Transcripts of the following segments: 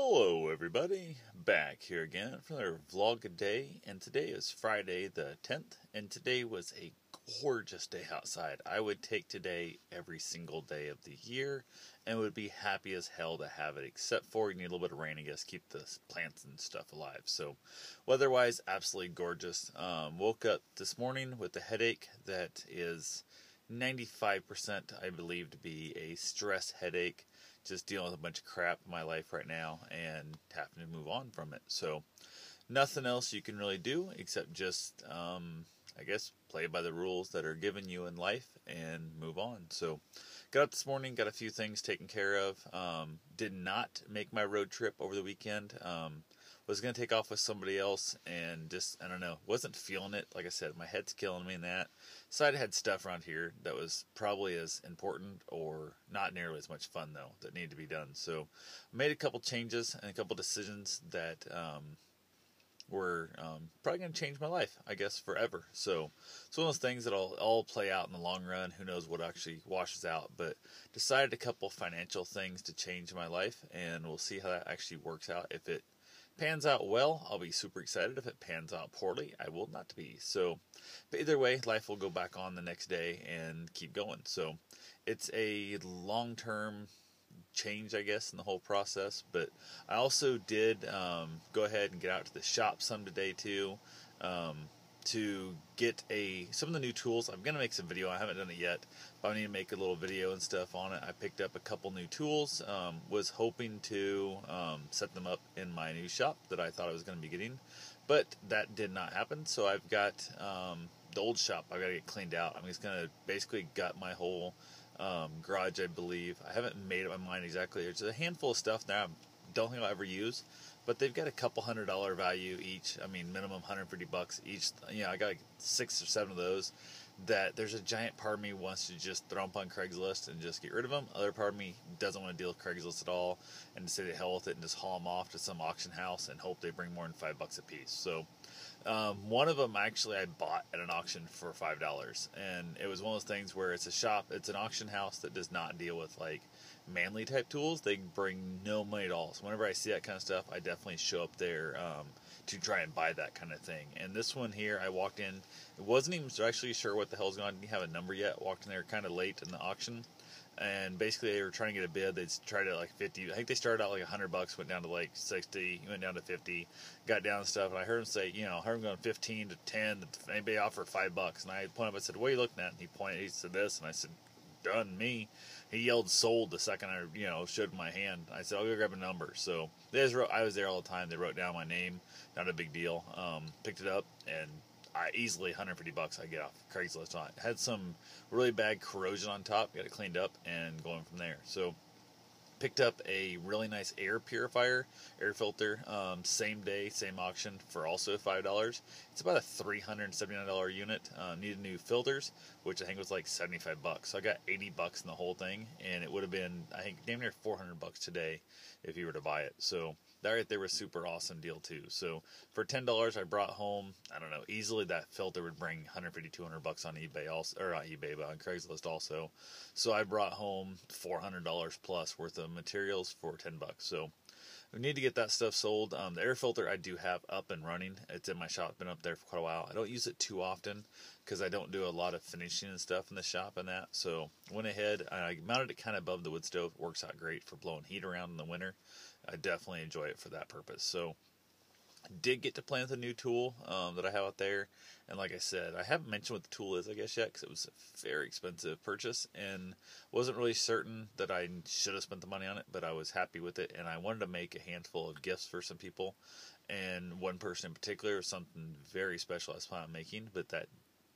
Hello everybody, back here again for another vlog a day, and today is Friday the 10th, and today was a gorgeous day outside. I would take today every single day of the year, and would be happy as hell to have it, except for you need a little bit of rain, I guess, keep the plants and stuff alive. So, weather-wise, absolutely gorgeous. Woke up this morning with a headache that is 95% I believe to be a stress headache, just dealing with a bunch of crap in my life right now and having to move on from it. So nothing else you can really do except just I guess play by the rules that are given you in life and move on. So got up this morning, got a few things taken care of. Did not make my road trip over the weekend. Was going to take off with somebody else and just, I don't know, wasn't feeling it. Like I said, my head's killing me in that. So I had stuff around here that was probably as important or not nearly as much fun, though, that needed to be done. So I made a couple changes and a couple decisions that were probably going to change my life, I guess, forever. So it's one of those things that'll all play out in the long run. Who knows what actually washes out, but decided a couple financial things to change my life, and we'll see how that actually works out. If it pans out well, I'll be super excited. If it pans out poorly, I will not be. So, but either way, life will go back on the next day and keep going. So it's a long-term change, I guess, in the whole process. But I also did go ahead and get out to the shop some today too, to get some of the new tools. I'm gonna make some video. I haven't done it yet, but I need to make a little video and stuff on it. I picked up a couple new tools. Was hoping to set them up in my new shop that I thought I was going to be getting, but that did not happen. So I've got the old shop I've got to get cleaned out. I'm just going to basically gut my whole garage, I believe. I haven't made up my mind exactly. There's a handful of stuff that I don't think I'll ever use, but they've got a couple $100 value each. I mean, minimum $150 each. You know, I got like 6 or 7 of those. That there's a giant part of me wants to just throw them on Craigslist and just get rid of them. Other part of me doesn't want to deal with Craigslist at all and to say the hell with it and just haul them off to some auction house and hope they bring more than $5 a piece. So one of them actually I bought at an auction for $5, and it was one of those things where it's a shop, it's an auction house that does not deal with like manly type tools. They bring no money at all. So whenever I see that kind of stuff, I definitely show up there to try and buy that kind of thing. And this one here, I walked in, wasn't even actually sure what the hell's going on. Didn't have a number yet. Walked in there kind of late in the auction, and basically they were trying to get a bid. They'd tried at like 50. I think they started out like $100, went down to like 60, went down to 50, got down and stuff. And I heard him say, I heard him going 15 to 10. Anybody offer $5? And I pointed up. I said, "What are you looking at?" And he pointed. He said this, and I said, "Done me." He yelled "sold" the second I showed my hand. I said, "I'll go grab a number." So I was there all the time. They wrote down my name. Not a big deal. Picked it up, and I easily $150 I get off Craigslist on it. Had some really bad corrosion on top. Got it cleaned up and going from there. So picked up a really nice air purifier, air filter, same day, same auction for also $5. It's about a $379 unit. Needed new filters, which I think was like $75. So I got $80 in the whole thing, and it would have been, I think, damn near $400 today if you were to buy it. So that right there was a super awesome deal too. So for $10 I brought home, I don't know, easily that filter would bring $150, $200 on eBay also, or not eBay, but on Craigslist also. So I brought home $400 plus worth of materials for $10. So we need to get that stuff sold. The air filter I do have up and running. It's in my shop, been up there for quite a while. I don't use it too often because I don't do a lot of finishing and stuff in the shop and that. So went ahead, I mounted it kind of above the wood stove. It works out great for blowing heat around in the winter. I definitely enjoy it for that purpose. So I did get to play with a new tool that I have out there. And like I said, I haven't mentioned what the tool is, I guess, yet, because it was a very expensive purchase and wasn't really certain that I should have spent the money on it, but I was happy with it. And I wanted to make a handful of gifts for some people. And one person in particular was something very special I was planning on making, but that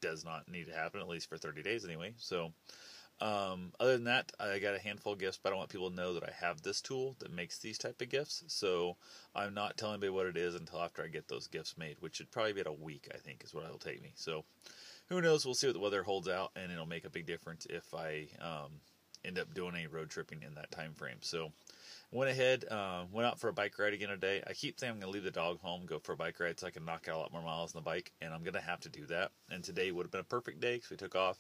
does not need to happen, at least for 30 days anyway. So other than that, I got a handful of gifts, but I don't want people to know that I have this tool that makes these type of gifts. So I'm not telling anybody what it is until after I get those gifts made, which should probably be at a week, I think, is what it'll take me. So who knows? We'll see what the weather holds out, and it'll make a big difference if I end up doing any road tripping in that time frame. So went ahead, went out for a bike ride again today. I keep saying I'm going to leave the dog home, go for a bike ride so I can knock out a lot more miles on the bike, and I'm going to have to do that. And today would have been a perfect day because we took off.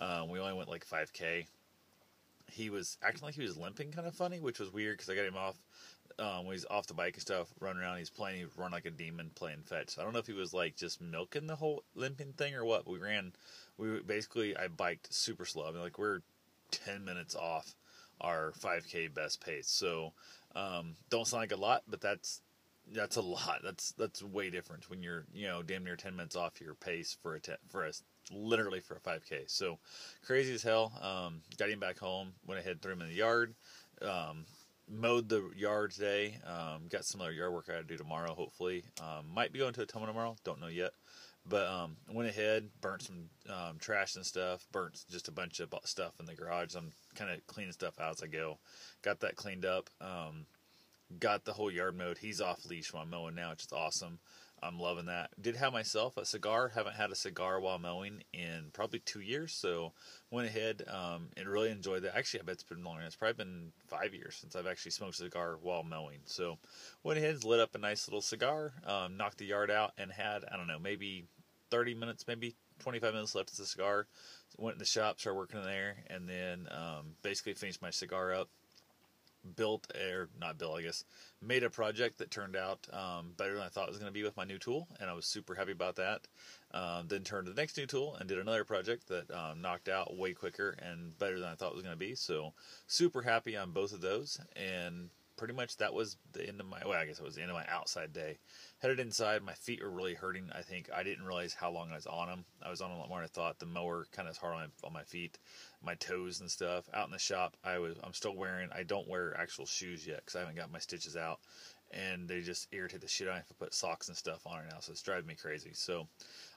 We only went like 5K, he was acting like he was limping kind of funny, which was weird because I got him off when he's off the bike and stuff, running around. He's playing. He was running like a demon playing fetch. So I don't know if he was like just milking the whole limping thing or what. I biked super slow. I mean, like we're 10 minutes off our 5K best pace. So don't sound like a lot, but that's a lot. That's way different when you're damn near 10 minutes off your pace literally for a 5K. So crazy as hell. Got him back home. Went ahead, threw him in the yard. Mowed the yard today. Got some other yard work I got to do tomorrow. Hopefully, might be going to a Toma tomorrow. Don't know yet. But went ahead, burnt some trash and stuff. Burnt just a bunch of stuff in the garage. I'm kind of cleaning stuff out as I go. Got that cleaned up. Got the whole yard mowed. He's off leash while I'm mowing now, which is awesome. I'm loving that. Did have myself a cigar. Haven't had a cigar while mowing in probably 2 years. So went ahead and really enjoyed that. Actually, I bet it's been longer. It's probably been 5 years since I've actually smoked a cigar while mowing. So went ahead and lit up a nice little cigar, knocked the yard out, and had, I don't know, maybe 30 minutes, maybe 25 minutes left of the cigar. Went in the shop, started working in there, and then basically finished my cigar up. Made a project that turned out better than I thought it was going to be with my new tool, and I was super happy about that. Then turned to the next new tool and did another project that knocked out way quicker and better than I thought it was going to be. So super happy on both of those, and pretty much that was the end of I guess it was the end of my outside day. Headed inside, my feet were really hurting. I think I didn't realize how long I was on them. I was on them a lot more than I thought. The mower kind of is hard on my feet, my toes and stuff. Out in the shop, I'm still wearing, I don't wear actual shoes yet because I haven't got my stitches out, and they just irritate the shit out of me if I put socks and stuff on it now, so it's driving me crazy. So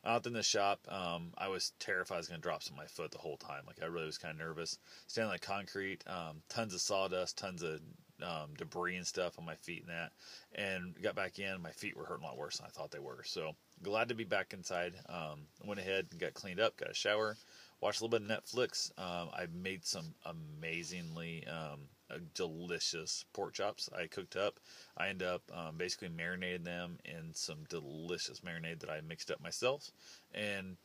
out in the shop, I was terrified I was going to drop some of my foot the whole time. Like I really was kind of nervous. Standing on the concrete, tons of sawdust, tons of debris and stuff on my feet and that, and got back in. My feet were hurting a lot worse than I thought they were. So glad to be back inside. Went ahead and got cleaned up, got a shower, watched a little bit of Netflix. I made some amazingly delicious pork chops I cooked up. I ended up basically marinating them in some delicious marinade that I mixed up myself, and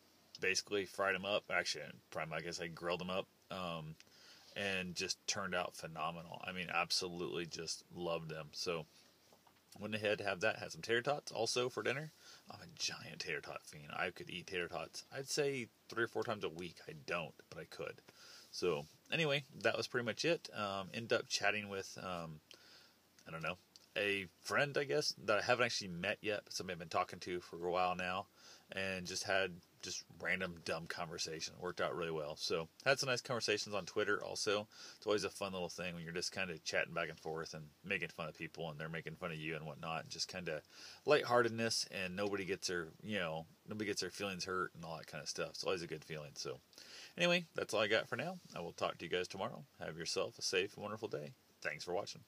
basically fried them up. Actually, I guess I grilled them up. And just turned out phenomenal. I mean, absolutely just loved them. So went ahead to have that. Had some tater tots also for dinner. I'm a giant tater tot fiend. I could eat tater tots, I'd say 3 or 4 times a week. I don't, but I could. So anyway, that was pretty much it. Ended up chatting with, I don't know, a friend, I guess, that I haven't actually met yet, but somebody I've been talking to for a while now, and just had random dumb conversation. It worked out really well. So had some nice conversations on Twitter also. It's always a fun little thing when you're just kind of chatting back and forth and making fun of people and they're making fun of you and whatnot, and just kind of lightheartedness, and nobody gets their feelings hurt and all that kind of stuff. It's always a good feeling. So anyway, that's all I got for now. I will talk to you guys tomorrow. Have yourself a safe and wonderful day. Thanks for watching.